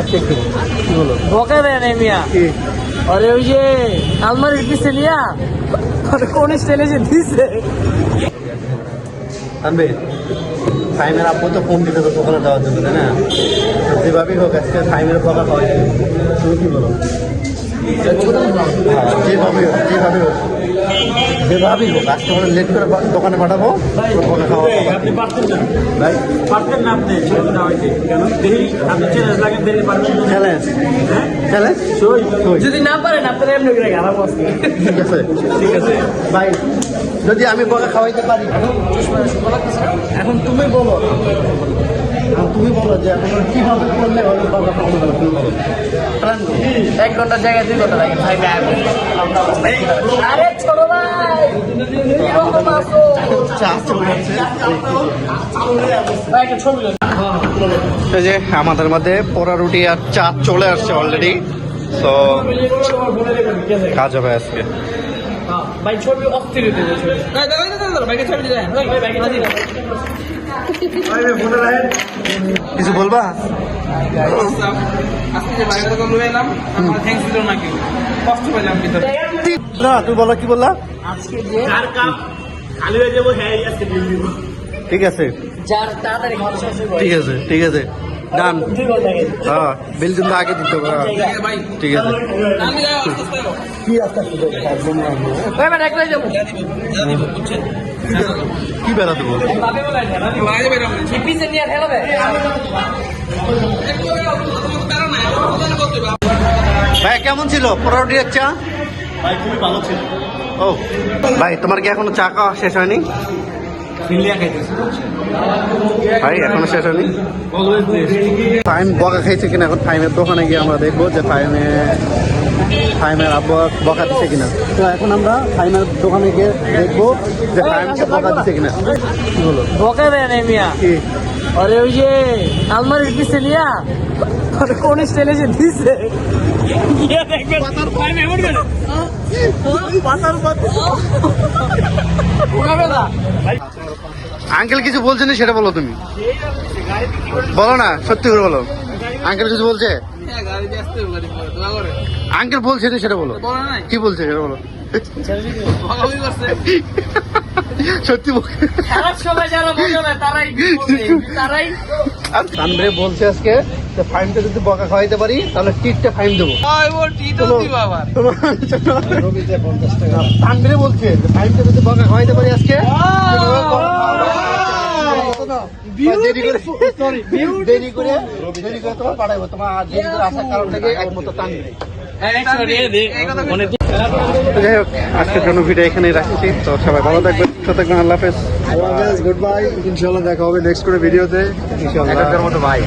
একবার চেক দেবো। কি বলো? বকা দেয় না মিয়া। আরে ওই যে আলমারির পিছে নিয়া কোন স্টাইলে যে দিছে। আনবে ফাইমের আপু তো ফোন দিতে তো দোকানে দেওয়ার জন্য, তাই না? যেভাবেই হোক আজকে ফাইমের বকা খাওয়াই দেবে। তুমি কি বলো? যেভাবেই হোক যেভাবেই হোক আজকে আমরা লেট করে দোকানে পাঠাবো, বকা খাওয়া আপনি পারতেন না, ভাই। পারতেন না আপনি কেন দেরি আপনি চ্যালেঞ্জ লাগে দেরি পারবেন না। চ্যালেঞ্জ চ্যালেঞ্জ যদি না পারেন আপনারা এমনি করে খারাপ আছে। ঠিক আছে ঠিক আছে ভাই, যদি আমি বকা খাওয়াইতে পারি এখন তুমি বলো, তুমি বলো যে এখন কিভাবে করলে ওই বকা খাওয়ানো যাবে, তুমি বলো। 1 ঘন্টা জায়গায় 2 ঘন্টা লাগে ভাই। আরে ছোট ভাই এরকম আসো চা চলে যাচ্ছে। ভাই একটা ছবি লো। এই যে আমাদের মধ্যে পোড়া রুটি আর চা চলে আসছে অলরেডি, তো কাজ হবে আজকে। ভাই ছবি অস্থির হতে যাচ্ছে। ভাই দাঁড়া ভাইকে ছবি দেন। ভাই ভাইকে ছবি দেন। কিছু বলবা? আজকে যে বাইরে থেকে লয়ে এলাম আমার থ্যাঙ্কস দিল না কেউ। কষ্ট পেলাম ভিতরে। না তুমি বলো, কি বললা? আজকে যে যার কাপ খালি হয়ে যাবো হ্যাঁ আজকে বিল দিব। ঠিক আছে যার তাড়াতাড়ি খাওয়া শেষ হবে। ঠিক আছে ঠিক আছে ডান। 2 ঘন্টা লাগে। হ্যাঁ বিল কিন্তু আগে দিতে হবে। হ্যাঁ, ভাই ঠিক আছে। আমি যাও আস্তে আস্তে। কি আস্তে আস্তে একদম ভাই ভাই একলাই যাবো। কি বেড়াতে বল? ভাবে বলাই না। আমি বাইরে বের হব। পিছে নিয়ে খেলাবে। ভাই কেমন ছিল পোড়া রুটি আর চা? ভাই খুবই ভালো ছিল। ও ভাই, তোমার কি এখনো চা খাওয়া শেষ হয়নি? ফিলিয়া খাইতেছি ভাই এখনো শেষ হয়নি। ফাইম বকা খাইছে কিনা, এখন ফাইমের দোকানে গিয়ে আমরা দেখবো যে ফাইমের আব্বু বকা দিচ্ছে কিনা। তো এখন আমরা ফাইমের দোকানে গিয়ে দেখবো যে ফাইমকে বকা দিচ্ছে কিনা। কি হলো? বকা দেয় না মিয়া। কি আরে ওই যে আলমারির পিছে নিয়া কোন স্টাইলে যে দিছে। গিয়ে দেখবেন ভাই মেমোর গেল। পাতার পাতা। উড়াবে না। আঙ্কেল কিছু বলছে না সেটা বলো, তুমি বলো না, সত্যি করে বলো। আঙ্কেল কিছু বলছে? হ্যাঁ গাড়ি দিয়ে আসতে হবে, গাড়ি করে দোয়া করে। আঙ্কেল বলছে না সেটা বলো, বলে নাই। কি বলছে সেটা বলো। ভাগাভাগি করছে। সত্যি বল। খারাপ সময় যারা বোঝে না তারাই তারাই আর তানভীর বলছে আজকে যে ফাইনটা যদি বকা খাওয়াইতে পারি তাহলে টিটটা ফাইন দেবো। তানভীর বলছে যে ফাইনটা যদি বকা খাওয়াইতে পারি আজকে দেরি করে তোমার পাঠাইবো। তোমার দেরি করে আসার কারণ থেকে একমাত্র তানভীর। যাই হোক, আজকের জন্য ভিডিও এখানেই রাখছি। তো সবাই ভালো থাকবেন, সুস্থ থাকবেন। আল্লাহ হাফেজ। Good bye. ইনশাল্লাহ দেখা হবে নেক্সট করে ভিডিওতে। ইনশাল্লাহ। মতো ভাই